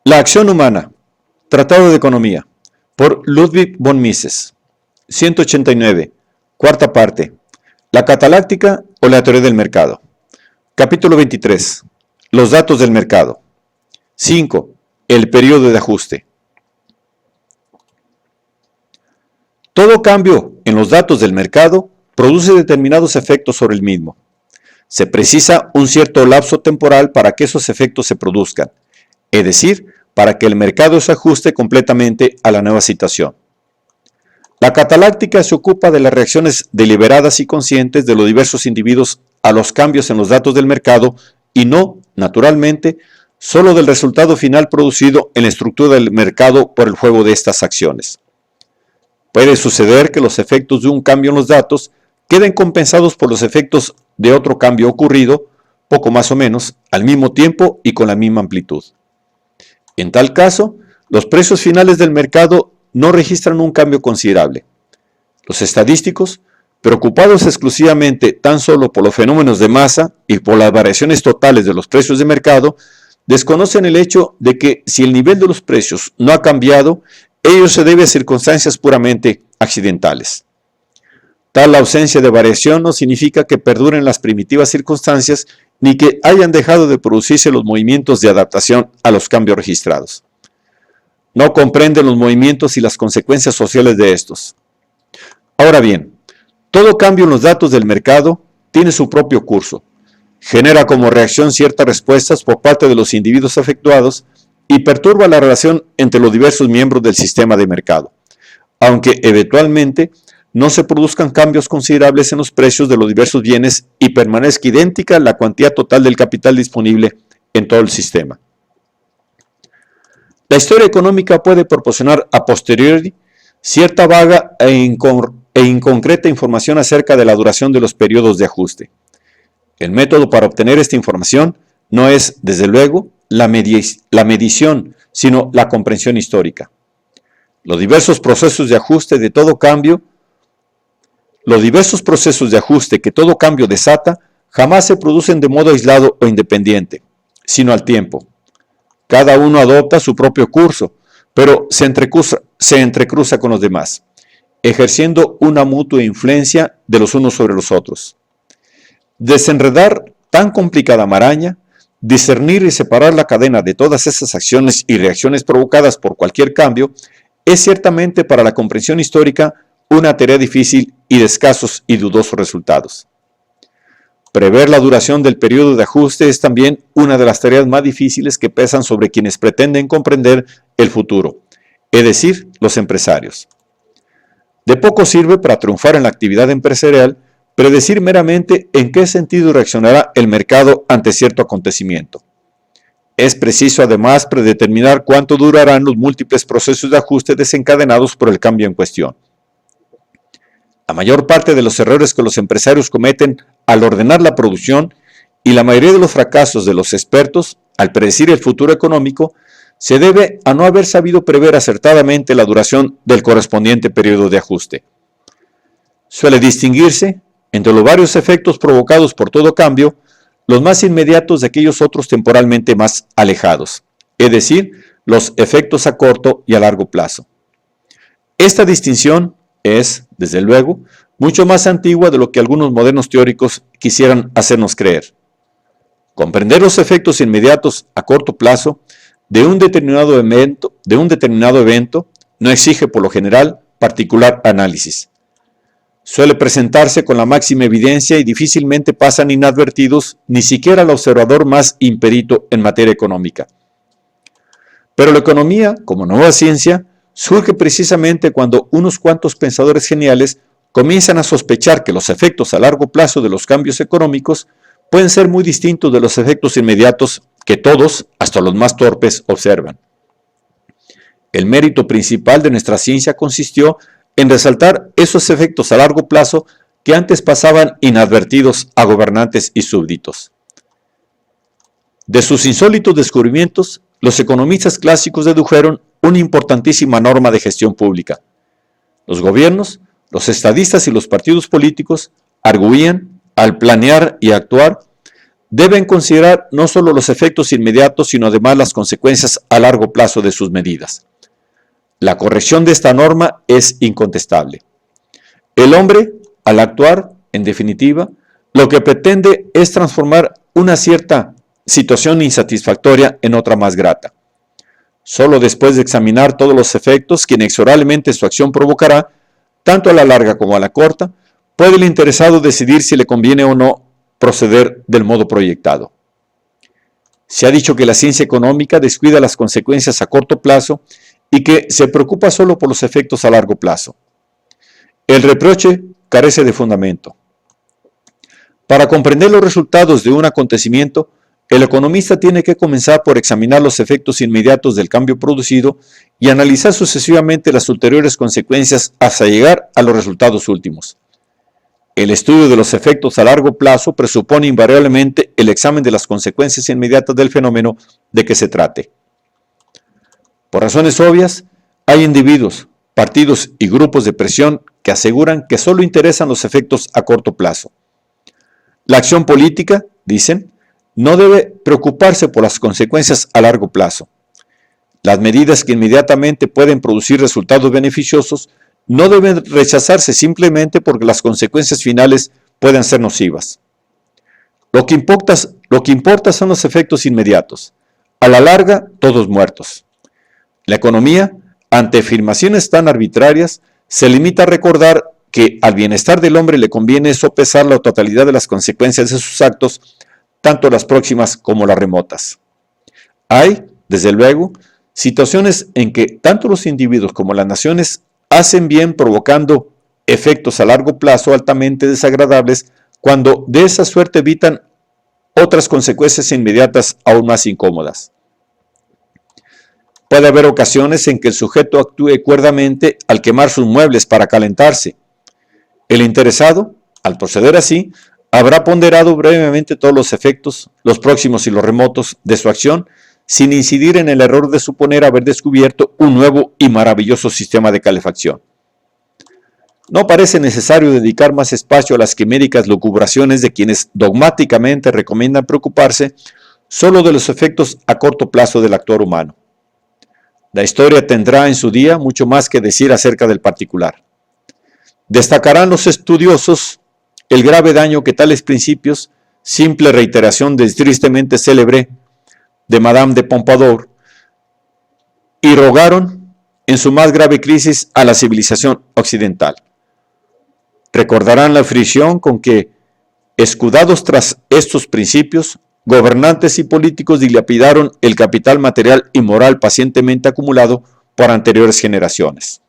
La acción humana. Tratado de Economía. Por Ludwig von Mises. 189. Cuarta parte. La cataláctica o la teoría del mercado. Capítulo 23. Los datos del mercado. 5. El periodo de ajuste. Todo cambio en los datos del mercado produce determinados efectos sobre el mismo. Se precisa un cierto lapso temporal para que esos efectos se produzcan, es decir, para que el mercado se ajuste completamente a la nueva situación. La cataláctica se ocupa de las reacciones deliberadas y conscientes de los diversos individuos a los cambios en los datos del mercado y no, naturalmente, solo del resultado final producido en la estructura del mercado por el juego de estas acciones. Puede suceder que los efectos de un cambio en los datos queden compensados por los efectos de otro cambio ocurrido, poco más o menos, al mismo tiempo y con la misma amplitud. En tal caso, los precios finales del mercado no registran un cambio considerable. Los estadísticos, preocupados exclusivamente tan solo por los fenómenos de masa y por las variaciones totales de los precios de mercado, desconocen el hecho de que si el nivel de los precios no ha cambiado, ello se debe a circunstancias puramente accidentales. Tal ausencia de variación no significa que perduren las primitivas circunstancias ni que hayan dejado de producirse los movimientos de adaptación a los cambios registrados. No comprenden los movimientos y las consecuencias sociales de estos. Ahora bien, todo cambio en los datos del mercado tiene su propio curso, genera como reacción ciertas respuestas por parte de los individuos afectados y perturba la relación entre los diversos miembros del sistema de mercado, aunque eventualmente no se produzcan cambios considerables en los precios de los diversos bienes y permanezca idéntica la cuantía total del capital disponible en todo el sistema. La historia económica puede proporcionar a posteriori cierta vaga e inconcreta información acerca de la duración de los periodos de ajuste. El método para obtener esta información no es, desde luego, la medición, sino la comprensión histórica. Los diversos procesos de ajuste que todo cambio desata jamás se producen de modo aislado o independiente, sino al tiempo. Cada uno adopta su propio curso, pero se entrecruza con los demás, ejerciendo una mutua influencia de los unos sobre los otros. Desenredar tan complicada maraña, discernir y separar la cadena de todas esas acciones y reacciones provocadas por cualquier cambio, es ciertamente para la comprensión histórica una tarea difícil y de escasos y dudosos resultados. Prever la duración del periodo de ajuste es también una de las tareas más difíciles que pesan sobre quienes pretenden comprender el futuro, es decir, los empresarios. De poco sirve para triunfar en la actividad empresarial predecir meramente en qué sentido reaccionará el mercado ante cierto acontecimiento. Es preciso además predeterminar cuánto durarán los múltiples procesos de ajuste desencadenados por el cambio en cuestión. La mayor parte de los errores que los empresarios cometen al ordenar la producción y la mayoría de los fracasos de los expertos al predecir el futuro económico se debe a no haber sabido prever acertadamente la duración del correspondiente periodo de ajuste. Suele distinguirse entre los varios efectos provocados por todo cambio, los más inmediatos de aquellos otros temporalmente más alejados, es decir, los efectos a corto y a largo plazo. Esta distinción es, desde luego, mucho más antigua de lo que algunos modernos teóricos quisieran hacernos creer. Comprender los efectos inmediatos a corto plazo de un determinado evento no exige, por lo general, particular análisis. Suele presentarse con la máxima evidencia y difícilmente pasan inadvertidos ni siquiera al observador más imperito en materia económica. Pero la economía, como nueva ciencia, surge precisamente cuando unos cuantos pensadores geniales comienzan a sospechar que los efectos a largo plazo de los cambios económicos pueden ser muy distintos de los efectos inmediatos que todos, hasta los más torpes, observan. El mérito principal de nuestra ciencia consistió en resaltar esos efectos a largo plazo que antes pasaban inadvertidos a gobernantes y súbditos. De sus insólitos descubrimientos, los economistas clásicos dedujeron una importantísima norma de gestión pública. Los gobiernos, los estadistas y los partidos políticos arguían, al planear y actuar, deben considerar no solo los efectos inmediatos, sino además las consecuencias a largo plazo de sus medidas. La corrección de esta norma es incontestable. El hombre, al actuar, en definitiva, lo que pretende es transformar una cierta situación insatisfactoria en otra más grata. Solo después de examinar todos los efectos que inexorablemente su acción provocará, tanto a la larga como a la corta, puede el interesado decidir si le conviene o no proceder del modo proyectado. Se ha dicho que la ciencia económica descuida las consecuencias a corto plazo y que se preocupa solo por los efectos a largo plazo. El reproche carece de fundamento. Para comprender los resultados de un acontecimiento, el economista tiene que comenzar por examinar los efectos inmediatos del cambio producido y analizar sucesivamente las ulteriores consecuencias hasta llegar a los resultados últimos. El estudio de los efectos a largo plazo presupone invariablemente el examen de las consecuencias inmediatas del fenómeno de que se trate. Por razones obvias, hay individuos, partidos y grupos de presión que aseguran que solo interesan los efectos a corto plazo. La acción política, dicen, no debe preocuparse por las consecuencias a largo plazo. Las medidas que inmediatamente pueden producir resultados beneficiosos no deben rechazarse simplemente porque las consecuencias finales puedan ser nocivas. Lo que importa son los efectos inmediatos. A la larga, todos muertos. La economía, ante afirmaciones tan arbitrarias, se limita a recordar que al bienestar del hombre le conviene sopesar la totalidad de las consecuencias de sus actos, tanto las próximas como las remotas. Hay, desde luego, situaciones en que tanto los individuos como las naciones hacen bien provocando efectos a largo plazo altamente desagradables cuando de esa suerte evitan otras consecuencias inmediatas aún más incómodas. Puede haber ocasiones en que el sujeto actúe cuerdamente al quemar sus muebles para calentarse. El interesado, al proceder así, habrá ponderado brevemente todos los efectos, los próximos y los remotos, de su acción, sin incidir en el error de suponer haber descubierto un nuevo y maravilloso sistema de calefacción. No parece necesario dedicar más espacio a las quiméricas lucubraciones de quienes dogmáticamente recomiendan preocuparse solo de los efectos a corto plazo del actuar humano. La historia tendrá en su día mucho más que decir acerca del particular. Destacarán los estudiosos el grave daño que tales principios, simple reiteración del tristemente célebre de Madame de Pompadour, irrogaron en su más grave crisis a la civilización occidental. Recordarán la fricción con que, escudados tras estos principios, gobernantes y políticos dilapidaron el capital material y moral pacientemente acumulado por anteriores generaciones.